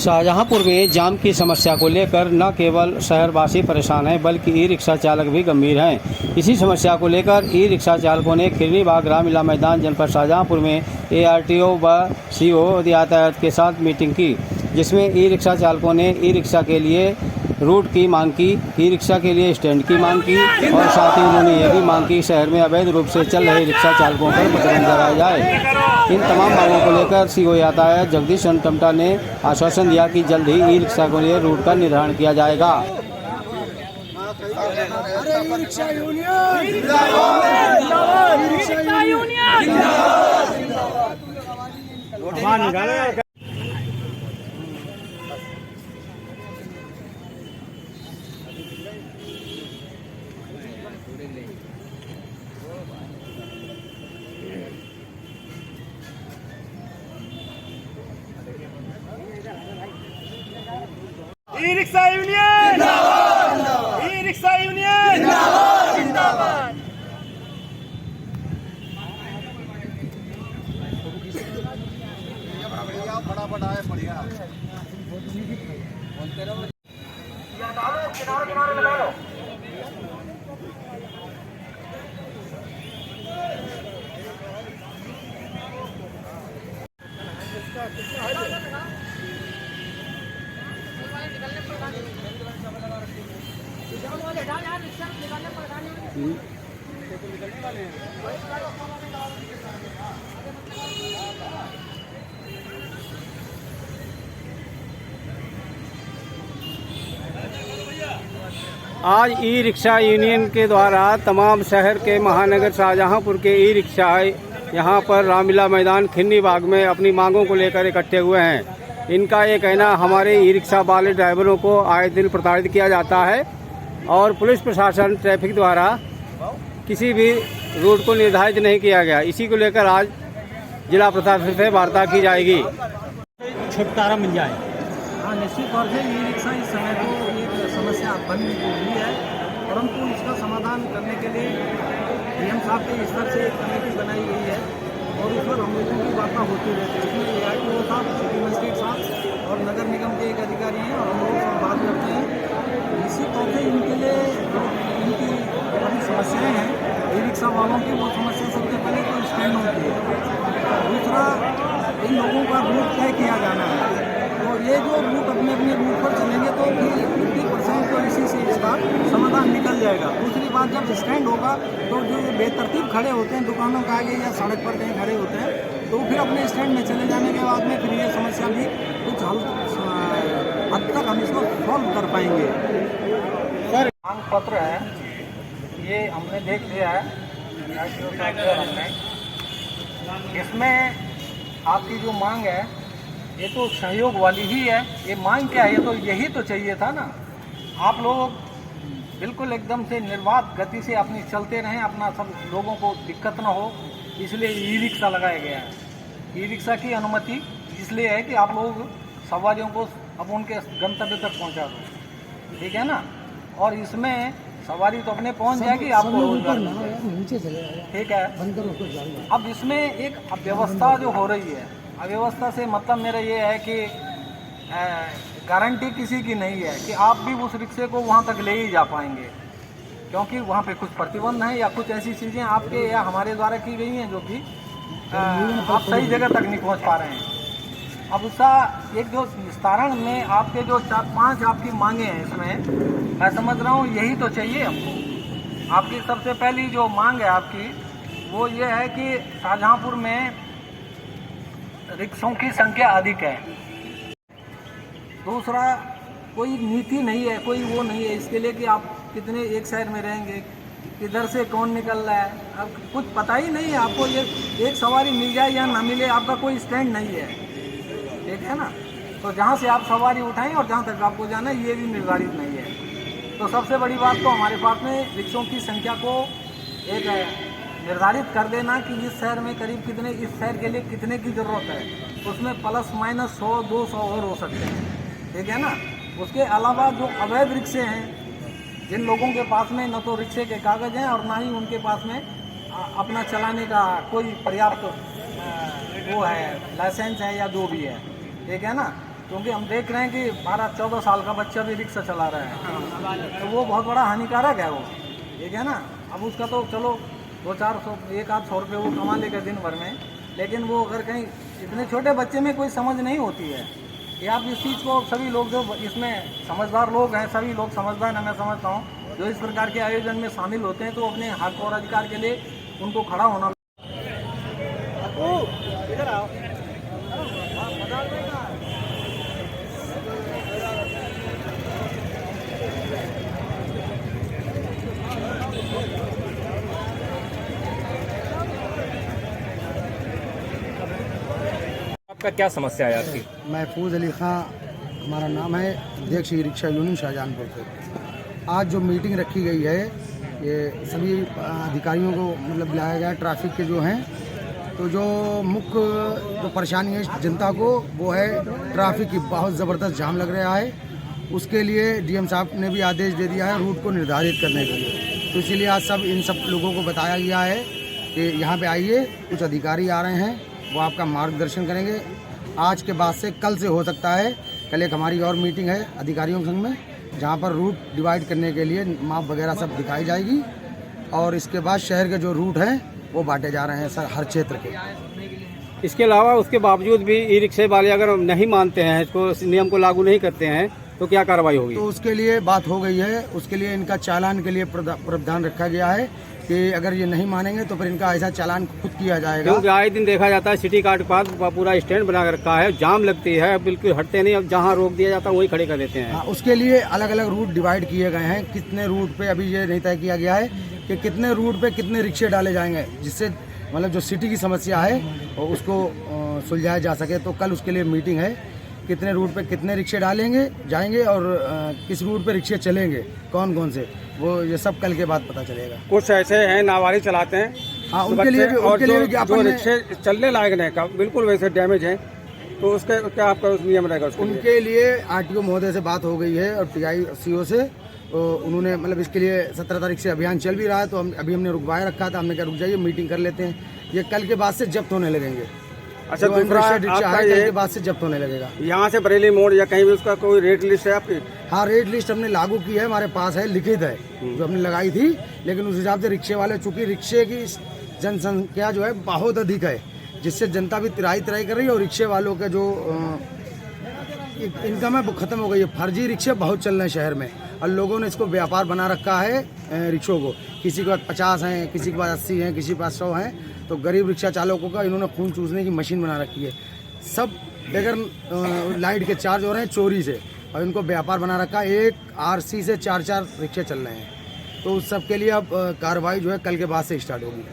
शाहजहांपुर में जाम की समस्या को लेकर न केवल शहरवासी परेशान हैं बल्कि ई रिक्शा चालक भी गंभीर हैं। इसी समस्या को लेकर ई रिक्शा चालकों ने खिरनी बाग रामलीला मैदान जनपद शाहजहांपुर में ARTO व CO यातायात के साथ मीटिंग की, जिसमें ई रिक्शा चालकों ने ई रिक्शा के लिए रूट की मांग की, ई रिक्शा के लिए स्टैंड की मांग की और साथ ही उन्होंने यह भी मांग की शहर में अवैध रूप से चल रहे रिक्शा चालकों पर प्रतिबंध लगाया जाए। इन तमाम मांगों को लेकर CO यातायात जगदीश चंद्र टमटा ने आश्वासन दिया कि जल्द ही ई रिक्शा के लिए रूट का निर्धारण किया जाएगा। ई रिक्शा यूनियन जिंदाबाद, ई रिक्शा यूनियन जिंदाबाद, जिंदाबाद। फटाफट आए बढ़िया। किनारे किनारे लगा लो। आज ई रिक्शा यूनियन के द्वारा तमाम शहर के महानगर शाहजहांपुर के ई रिक्शा यहाँ पर रामलीला मैदान खिरनी बाग में अपनी मांगों को लेकर इकट्ठे हुए हैं। इनका ये कहना, हमारे ई रिक्शा वाले ड्राइवरों को आए दिन प्रताड़ित किया जाता है और पुलिस प्रशासन ट्रैफिक द्वारा किसी भी रूट को निर्धारित नहीं किया गया। इसी को लेकर आज जिला प्रशासन से वार्ता की जाएगी। छुटकारा मिल जाए। हाँ, निश्चित तौर से ई रिक्शा इस समय तो एक समस्या बन हुई है, परंतु इसका समाधान करने के लिए DM साहब के स्तर से एक कमेटी बनाई गई है और उस पर हम लोगों की वार्ता होती रहती है। इसमें ARTO साहब, सिटी मजिस्ट्रेट साहब और नगर निगम के एक अधिकारी हैं और हम लोग सब बात करते हैं। निश्चित तौर से इनके लिए जो इनकी बड़ी समस्याएँ हैं ई रिक्शा वालों की, वो समस्या सबसे पहले तो स्टैंड होती है। दूसरा, इन लोगों का रूट तय किया जाना है, तो ये जो रूट अपने अपने रूट पर चलेंगे तो फिर 50% तो इसी से इसका समाधान निकल जाएगा। दूसरी बात, जब स्टैंड होगा तो जो बेतरतीब खड़े होते हैं दुकानों के आगे या सड़क पर कहीं खड़े होते हैं, तो फिर अपने स्टैंड में चले जाने के बाद में फिर ये समस्या भी कुछ हद तक हम इसको सॉल्व कर पाएंगे। सर, मांग पत्र है, ये हमने देख लिया है। इसमें आपकी जो मांग है ये तो सहयोग वाली ही है। ये मांग क्या है, ये तो यही तो चाहिए था ना। आप लोग बिल्कुल एकदम से निर्बाध गति से अपनी चलते रहें, अपना सब लोगों को दिक्कत ना हो, इसलिए ई रिक्शा लगाया गया है। ई रिक्शा की अनुमति इसलिए है कि आप लोग सवारियों को अब उनके गंतव्य तक पहुंचा दो, ठीक है ना। और इसमें सवारी तो अपने पहुंच जाएगी, आपको रोजगार मिल जाएगा, ठीक है। अब इसमें एक अव्यवस्था जो हो रही है, अव्यवस्था से मतलब मेरा ये है कि गारंटी किसी की नहीं है कि आप भी उस रिक्शे को वहाँ तक ले ही जा पाएंगे, क्योंकि वहाँ पे कुछ प्रतिबंध हैं या कुछ ऐसी चीज़ें आपके या हमारे द्वारा की गई हैं जो कि आप सही जगह तक नहीं पहुँच पा रहे हैं। अब उसका एक जो विस्तारण में आपके जो 4-5 आपकी मांगे हैं, इसमें मैं समझ रहा हूँ यही तो चाहिए हमको। आपकी सबसे पहली जो मांग है आपकी वो ये है कि शाहजहांपुर में रिक्शों की संख्या अधिक है। दूसरा, कोई नीति नहीं है, कोई वो नहीं है इसके लिए कि आप कितने एक शहर में रहेंगे, किधर से कौन निकल रहा है, अब कुछ पता ही नहीं है आपको। ये एक सवारी मिल जाए या ना मिले, आपका कोई स्टैंड नहीं है, ठीक है ना। तो जहाँ से आप सवारी उठाएं और जहाँ तक आपको जाना है ये भी निर्धारित नहीं है। तो सबसे बड़ी बात तो हमारे पास में रिक्शों की संख्या को एक निर्धारित कर देना कि इस शहर में करीब कितने, इस शहर के लिए कितने की ज़रूरत है, उसमें प्लस माइनस 100-200 और हो सकते हैं, ठीक है ना। उसके अलावा जो अवैध रिक्शे हैं, जिन लोगों के पास में न तो रिक्शे के कागज़ हैं और ना ही उनके पास में अपना चलाने का कोई पर्याप्त वो है, लाइसेंस है या जो भी है, ठीक है ना। क्योंकि हम देख रहे हैं कि 12-14 साल का बच्चा भी रिक्शा चला रहा है, तो वो बहुत बड़ा हानिकारक है वो, ठीक है ना। अब उसका तो चलो 200-400 1-800 रुपये वो कमा लेगा दिन भर में, लेकिन वो अगर कहीं इतने छोटे बच्चे में कोई समझ नहीं होती है। ये आप इस चीज़ को सभी लोग जो इसमें समझदार लोग हैं, सभी लोग समझदार हैं, मैं समझता हूँ, जो इस प्रकार के आयोजन में शामिल होते हैं तो अपने हक और अधिकार के लिए उनको खड़ा होना। इधर आओ। आपका क्या समस्या है आपकी? महफूज अली खां हमारा नाम है, अध्यक्ष ई रिक्शा यूनियन शाहजहानपुर से। आज जो मीटिंग रखी गई है, ये सभी अधिकारियों को मतलब बुलाया गया, ट्रैफिक के जो हैं, तो जो मुख्य जो परेशानी है जनता को वो है ट्रैफिक की बहुत ज़बरदस्त जाम लग रहा है। उसके लिए डीएम साहब ने भी आदेश दे दिया है रूट को निर्धारित करने के लिए। तो इसीलिए आज इन सब लोगों को बताया गया है कि यहाँ पे आइए, कुछ अधिकारी आ रहे हैं, वो आपका मार्गदर्शन करेंगे। आज के बाद से, कल से हो सकता है, कल एक हमारी और मीटिंग है अधिकारियों के संग में, जहाँ पर रूट डिवाइड करने के लिए माप वगैरह सब दिखाई जाएगी, और इसके बाद शहर के जो रूट हैं वो बांटे जा रहे हैं सर हर क्षेत्र के। इसके अलावा उसके बावजूद भी ई रिक्शे वाले अगर नहीं मानते हैं, इसको नियम को लागू नहीं करते हैं, तो क्या कार्रवाई होगी? तो उसके लिए बात हो गई है, उसके लिए इनका चालान के लिए प्रावधान रखा गया है कि अगर ये नहीं मानेंगे तो फिर इनका ऐसा चालान खुद किया जाएगा। क्योंकि आए दिन देखा जाता है सिटी कार्ड के पास पूरा स्टैंड बना कर रखा है, जाम लगती है, बिल्कुल हटते नहीं, अब जहाँ रोक दिया जाता है वहीं खड़े कर देते हैं। हाँ, उसके लिए अलग अलग रूट डिवाइड किए गए हैं। कितने रूट पे अभी ये नहीं तय किया गया है कि कितने रूट पे कितने रिक्शे डाले जाएंगे, जिससे मतलब जो सिटी की समस्या है उसको सुलझाया जा सके। तो कल उसके लिए मीटिंग है, कितने रूट पे कितने रिक्शे जाएंगे और किस रूट पे रिक्शे चलेंगे, कौन कौन से, वो ये सब कल के बाद पता चलेगा। कुछ ऐसे हैं नावारी चलाते हैं, हाँ, उनके लिए भी जो रिक्शे चलने लायक नहीं का बिल्कुल वैसे डैमेज है, तो उसके क्या आपका नियम रहेगा? उनके लिए आरटीओ महोदय से बात हो गई है और टीआई सीओ से, तो उन्होंने मतलब इसके लिए 17 तारीख से अभियान चल भी रहा है, तो हमने रुकवाए रखा था। हमने कहा रुक जाइए, मीटिंग कर लेते हैं, ये कल के बाद से जब्त होने लगेंगे। अच्छा, दूसरा आपका कल के बाद से जब्त होने लगेगा। यहाँ से बरेली मोड़ या कहीं भी उसका कोई रेट लिस्ट है आपकी? हाँ, रेट लिस्ट हमने लागू की है, हमारे पास है, लिखित है, जो हमने लगाई थी। लेकिन उस हिसाब से रिक्शे वाले, चूंकि रिक्शे की जनसंख्या जो है बहुत अधिक है, जिससे जनता भी तिराई कर रही है, और रिक्शे वालों का जो इनकम है वो खत्म हो गई है। फर्जी रिक्शे बहुत चल रहे हैं शहर में, और लोगों ने इसको व्यापार बना रखा है रिक्शों को। किसी के पास 50 हैं, किसी के पास 80 हैं, किसी के पास 100 हैं, तो गरीब रिक्शा चालकों का इन्होंने खून चूसने की मशीन बना रखी है। सब बगैर लाइट के चार्ज हो रहे हैं चोरी से, और इनको व्यापार बना रखा है। एक आरसी से 4-4 रिक्शे चल रहे हैं, तो उस सब के लिए अब कार्रवाई जो है कल के बाद से स्टार्ट होगी।